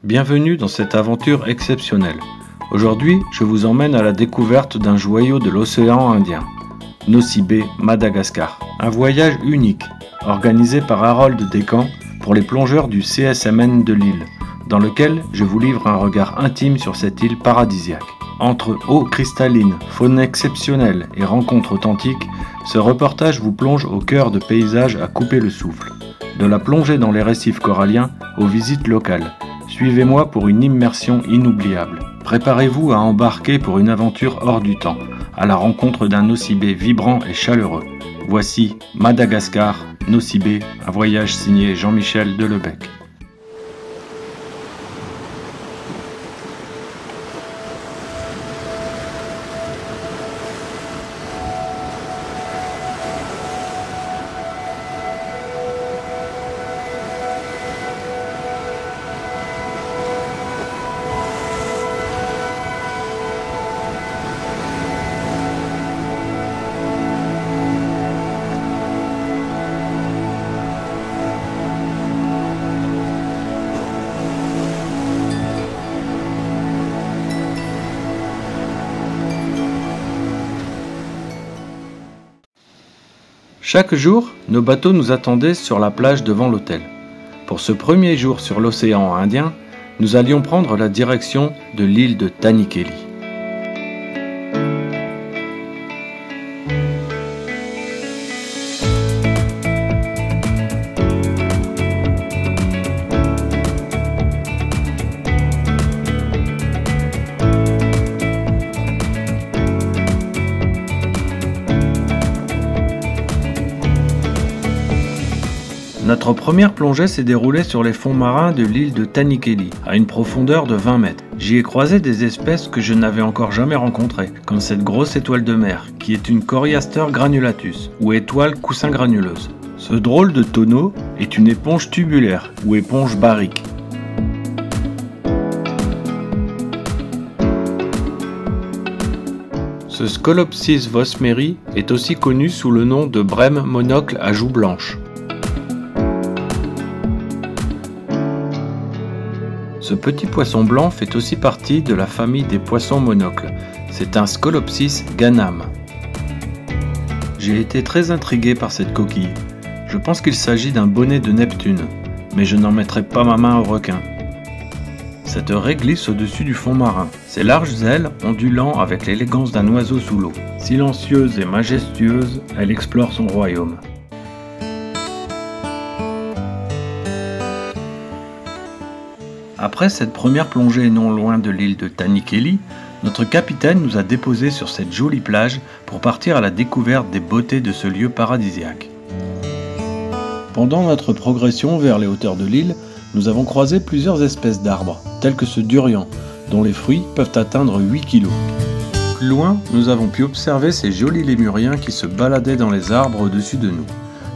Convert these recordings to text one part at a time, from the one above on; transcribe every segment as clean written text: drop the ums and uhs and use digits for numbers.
Bienvenue dans cette aventure exceptionnelle. Aujourd'hui, je vous emmène à la découverte d'un joyau de l'océan Indien, Nosy Be, Madagascar. Un voyage unique, organisé par Harold Descamps pour les plongeurs du CSMN de Lille, dans lequel je vous livre un regard intime sur cette île paradisiaque. Entre eau cristalline, faune exceptionnelle et rencontres authentiques, ce reportage vous plonge au cœur de paysages à couper le souffle. De la plongée dans les récifs coralliens aux visites locales. Suivez-moi pour une immersion inoubliable. Préparez-vous à embarquer pour une aventure hors du temps, à la rencontre d'un Nosy Be vibrant et chaleureux. Voici Madagascar, Nosy Be, un voyage signé Jean-Michel Delebecq. Chaque jour, nos bateaux nous attendaient sur la plage devant l'hôtel. Pour ce premier jour sur l'océan Indien, nous allions prendre la direction de l'île de Tanikeli. Notre première plongée s'est déroulée sur les fonds marins de l'île de Tanikeli, à une profondeur de 20 mètres. J'y ai croisé des espèces que je n'avais encore jamais rencontrées, comme cette grosse étoile de mer, qui est une Coriaster granulatus, ou étoile coussin granuleuse. Ce drôle de tonneau est une éponge tubulaire, ou éponge baryque. Ce Scolopsis vosmeri est aussi connu sous le nom de brème monocle à joues blanches. Ce petit poisson blanc fait aussi partie de la famille des poissons monocles. C'est un Scolopsis ganam. J'ai été très intrigué par cette coquille. Je pense qu'il s'agit d'un bonnet de Neptune, mais je n'en mettrai pas ma main au requin. Cette raie glisse au-dessus du fond marin. Ses larges ailes ondulant avec l'élégance d'un oiseau sous l'eau. Silencieuse et majestueuse, elle explore son royaume. Après cette première plongée non loin de l'île de Tanikeli, notre capitaine nous a déposés sur cette jolie plage pour partir à la découverte des beautés de ce lieu paradisiaque. Pendant notre progression vers les hauteurs de l'île, nous avons croisé plusieurs espèces d'arbres, tels que ce durian, dont les fruits peuvent atteindre 8 kg. Plus loin, nous avons pu observer ces jolis lémuriens qui se baladaient dans les arbres au-dessus de nous.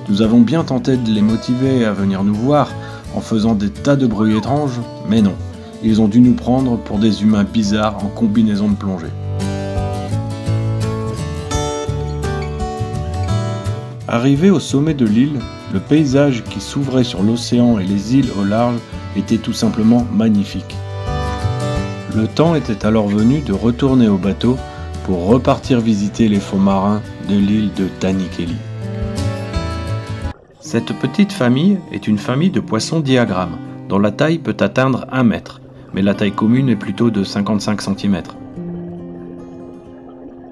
Nous avons bien tenté de les motiver à venir nous voir, en faisant des tas de bruits étranges, mais non, ils ont dû nous prendre pour des humains bizarres en combinaison de plongée. Arrivé au sommet de l'île, le paysage qui s'ouvrait sur l'océan et les îles au large était tout simplement magnifique. Le temps était alors venu de retourner au bateau pour repartir visiter les fonds marins de l'île de Tanikeli. Cette petite famille est une famille de poissons diagrammes, dont la taille peut atteindre 1 mètre, mais la taille commune est plutôt de 55 cm.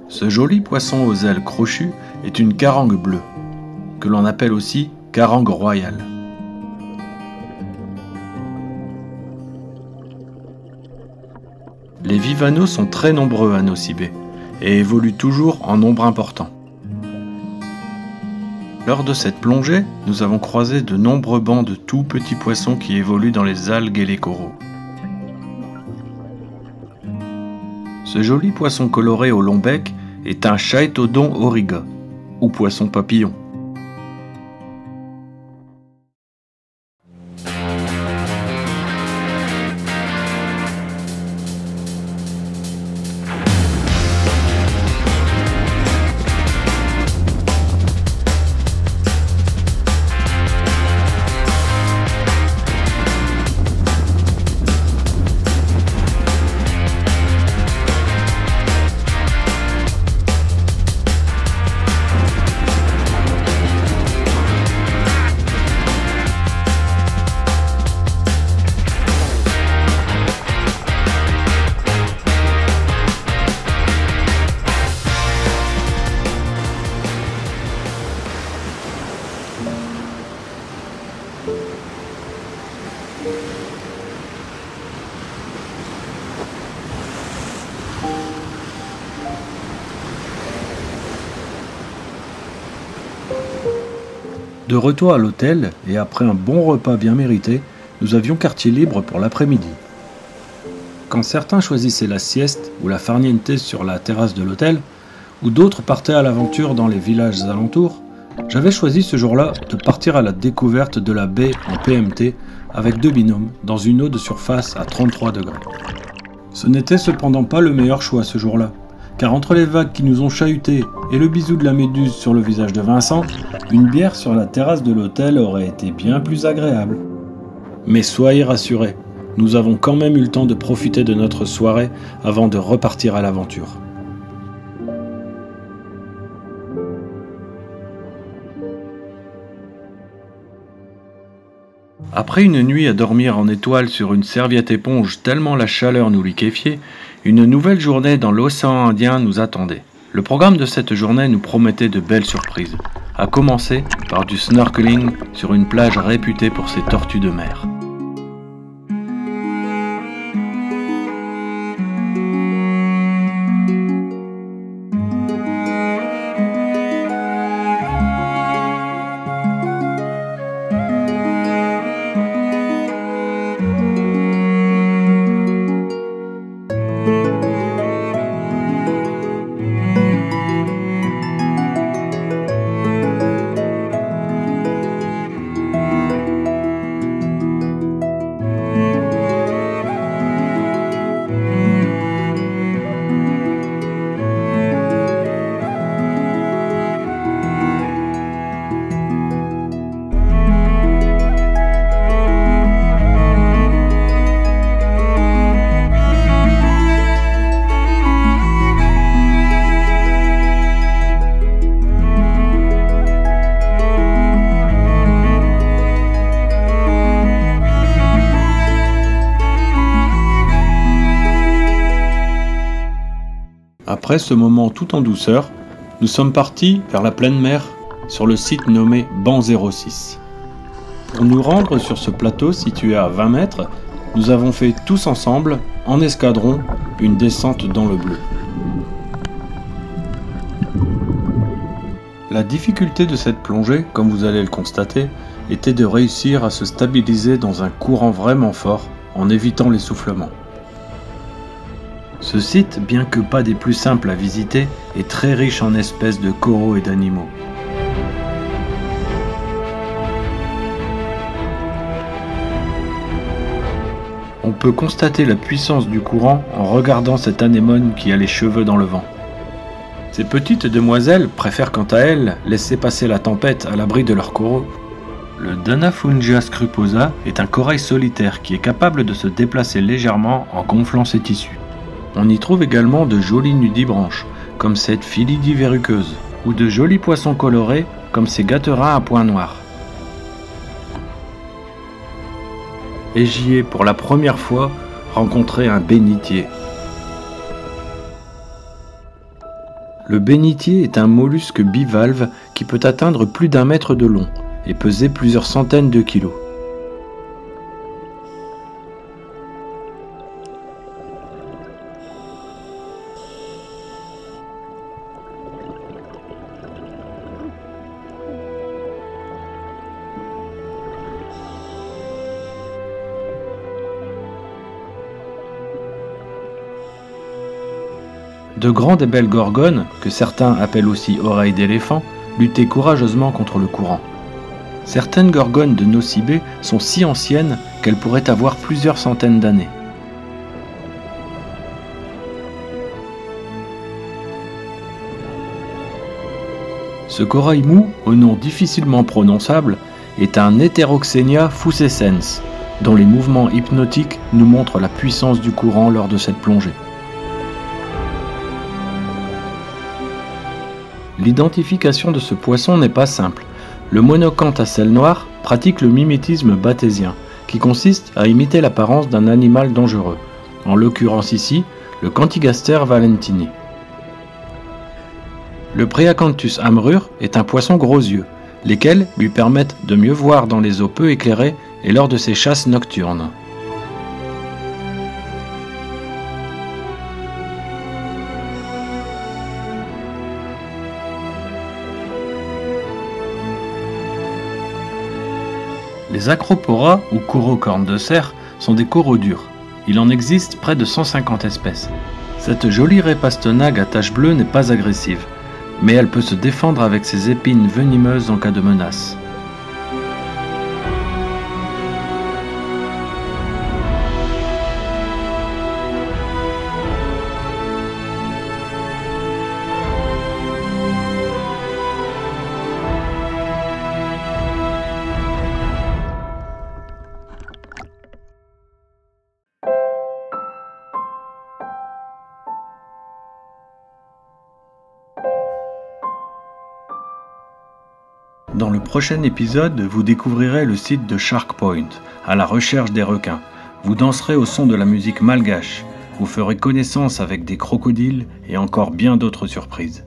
Ce joli poisson aux ailes crochues est une carangue bleue, que l'on appelle aussi carangue royale. Les vivanos sont très nombreux à Nosy Be et évoluent toujours en nombre important. Lors de cette plongée, nous avons croisé de nombreux bancs de tout petits poissons qui évoluent dans les algues et les coraux. Ce joli poisson coloré au long bec est un Chaetodon auriga, ou poisson papillon. De retour à l'hôtel, et après un bon repas bien mérité, nous avions quartier libre pour l'après-midi. Quand certains choisissaient la sieste ou la farniente sur la terrasse de l'hôtel, ou d'autres partaient à l'aventure dans les villages alentours, j'avais choisi ce jour-là de partir à la découverte de la baie en PMT avec 2 binômes dans une eau de surface à 33 degrés. Ce n'était cependant pas le meilleur choix ce jour-là, car entre les vagues qui nous ont chahutés et le bisou de la méduse sur le visage de Vincent, une bière sur la terrasse de l'hôtel aurait été bien plus agréable. Mais soyez rassurés, nous avons quand même eu le temps de profiter de notre soirée avant de repartir à l'aventure. Après une nuit à dormir en étoile sur une serviette éponge tellement la chaleur nous liquéfiait, une nouvelle journée dans l'océan Indien nous attendait. Le programme de cette journée nous promettait de belles surprises, à commencer par du snorkeling sur une plage réputée pour ses tortues de mer. Après ce moment tout en douceur, nous sommes partis vers la pleine mer sur le site nommé Banc 06. Pour nous rendre sur ce plateau situé à 20 mètres, nous avons fait tous ensemble, en escadron, une descente dans le bleu. La difficulté de cette plongée, comme vous allez le constater, était de réussir à se stabiliser dans un courant vraiment fort en évitant l'essoufflement. Ce site, bien que pas des plus simples à visiter, est très riche en espèces de coraux et d'animaux. On peut constater la puissance du courant en regardant cette anémone qui a les cheveux dans le vent. Ces petites demoiselles préfèrent quant à elles laisser passer la tempête à l'abri de leurs coraux. Le Danafungia scruposa est un corail solitaire qui est capable de se déplacer légèrement en gonflant ses tissus. On y trouve également de jolies nudibranches, comme cette Philidie verruqueuse, ou de jolis poissons colorés, comme ces gâterins à points noirs. Et j'y ai pour la première fois rencontré un bénitier. Le bénitier est un mollusque bivalve qui peut atteindre plus d'1 mètre de long et peser plusieurs centaines de kilos. De grandes et belles gorgones, que certains appellent aussi oreilles d'éléphant, luttaient courageusement contre le courant. Certaines gorgones de Nossi Bé sont si anciennes qu'elles pourraient avoir plusieurs centaines d'années. Ce corail mou, au nom difficilement prononçable, est un Heteroxenia fuscescens, dont les mouvements hypnotiques nous montrent la puissance du courant lors de cette plongée. L'identification de ce poisson n'est pas simple. Le monocanthe à selle noire pratique le mimétisme bathésien, qui consiste à imiter l'apparence d'un animal dangereux, en l'occurrence ici, le Cantigaster valentini. Le Priacanthus amrur est un poisson gros yeux, lesquels lui permettent de mieux voir dans les eaux peu éclairées et lors de ses chasses nocturnes. Les acroporas ou coraux cornes de cerf sont des coraux durs. Il en existe près de 150 espèces. Cette jolie raie pastenague à taches bleues n'est pas agressive, mais elle peut se défendre avec ses épines venimeuses en cas de menace. Dans le prochain épisode, vous découvrirez le site de Shark Point, à la recherche des requins. Vous danserez au son de la musique malgache. Vous ferez connaissance avec des crocodiles et encore bien d'autres surprises.